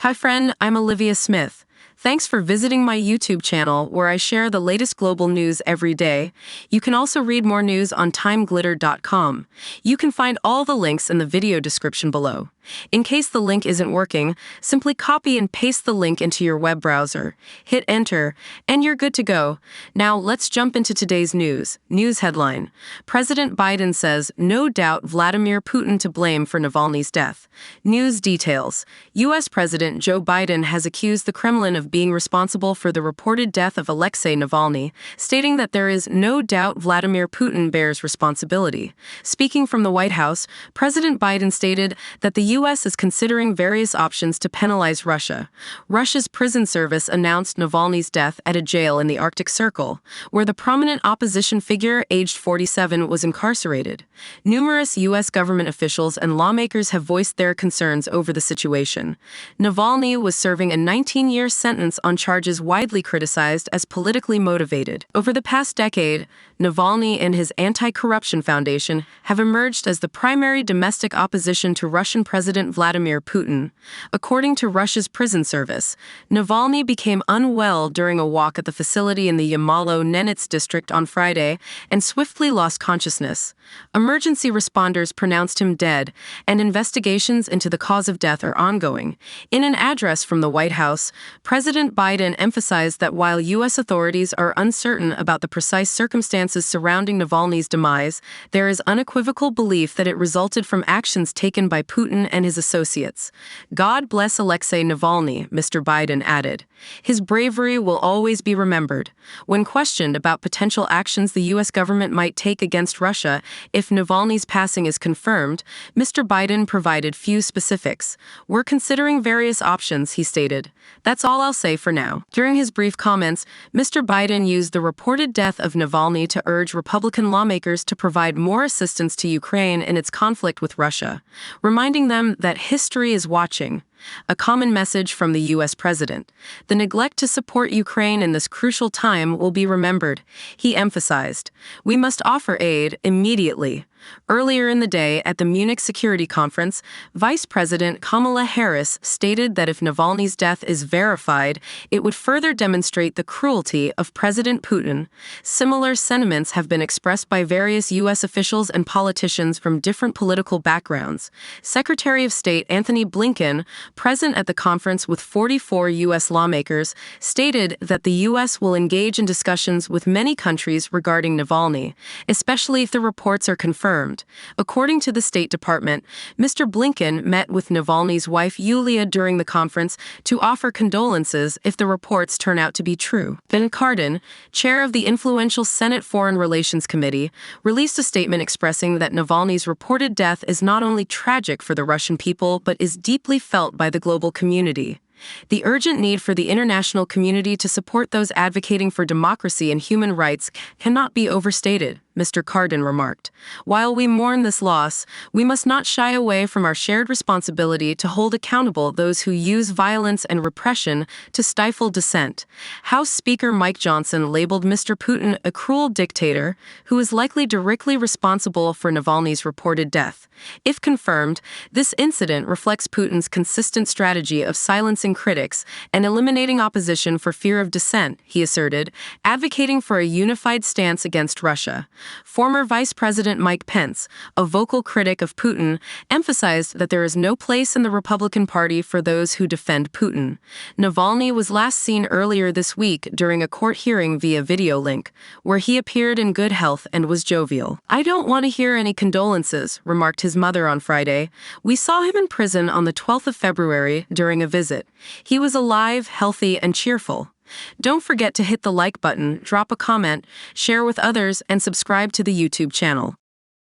Hi friend, I'm Olivia Smith. Thanks for visiting my YouTube channel where I share the latest global news every day. You can also read more news on TimeGlitter.com. You can find all the links in the video description below. In case the link isn't working, simply copy and paste the link into your web browser. Hit enter, and you're good to go. Now let's jump into today's news. News headline: President Biden says no doubt Vladimir Putin to blame for Navalny's death. News details: U.S. President Joe Biden has accused the Kremlin of being responsible for the reported death of Alexei Navalny, stating that there is no doubt Vladimir Putin bears responsibility. Speaking from the White House, President Biden stated that the U.S. is considering various options to penalize Russia. Russia's prison service announced Navalny's death at a jail in the Arctic Circle, where the prominent opposition figure, aged 47, was incarcerated. Numerous U.S. government officials and lawmakers have voiced their concerns over the situation. Navalny was serving a 19-year sentence on charges widely criticized as politically motivated. Over the past decade, Navalny and his anti-corruption foundation have emerged as the primary domestic opposition to Russian President Vladimir Putin. According to Russia's prison service, Navalny became unwell during a walk at the facility in the Yamalo-Nenets district on Friday and swiftly lost consciousness. Emergency responders pronounced him dead, and investigations into the cause of death are ongoing. In an address from the White House, President Biden emphasized that while U.S. authorities are uncertain about the precise circumstances surrounding Navalny's demise, there is unequivocal belief that it resulted from actions taken by Putin and his associates. God bless Alexei Navalny, Mr. Biden added. His bravery will always be remembered. When questioned about potential actions the U.S. government might take against Russia if Navalny's passing is confirmed, Mr. Biden provided few specifics. We're considering various options, he stated. That's all I'll say for now. During his brief comments, Mr. Biden used the reported death of Navalny to urge Republican lawmakers to provide more assistance to Ukraine in its conflict with Russia, reminding them that history is watching. A common message from the U.S. president: the neglect to support Ukraine in this crucial time will be remembered. He emphasized, we must offer aid immediately. Earlier in the day at the Munich Security Conference, Vice President Kamala Harris stated that if Navalny's death is verified, it would further demonstrate the cruelty of President Putin. Similar sentiments have been expressed by various U.S. officials and politicians from different political backgrounds. Secretary of State Antony Blinken, present at the conference with 44 U.S. lawmakers, stated that the U.S. will engage in discussions with many countries regarding Navalny, especially if the reports are confirmed. According to the State Department, Mr. Blinken met with Navalny's wife Yulia during the conference to offer condolences if the reports turn out to be true. Ben Cardin, chair of the influential Senate Foreign Relations Committee, released a statement expressing that Navalny's reported death is not only tragic for the Russian people but is deeply felt by the global community. The urgent need for the international community to support those advocating for democracy and human rights cannot be overstated, Mr. Cardin remarked. While we mourn this loss, we must not shy away from our shared responsibility to hold accountable those who use violence and repression to stifle dissent. House Speaker Mike Johnson labeled Mr. Putin a cruel dictator who is likely directly responsible for Navalny's reported death. If confirmed, this incident reflects Putin's consistent strategy of silencing critics and eliminating opposition for fear of dissent, he asserted, advocating for a unified stance against Russia. Former Vice President Mike Pence, a vocal critic of Putin, emphasized that there is no place in the Republican Party for those who defend Putin. Navalny was last seen earlier this week during a court hearing via video link, where he appeared in good health and was jovial. I don't want to hear any condolences, remarked his mother on Friday. We saw him in prison on the 12th of February during a visit. He was alive, healthy, and cheerful. Don't forget to hit the like button, drop a comment, share with others, and subscribe to the YouTube channel.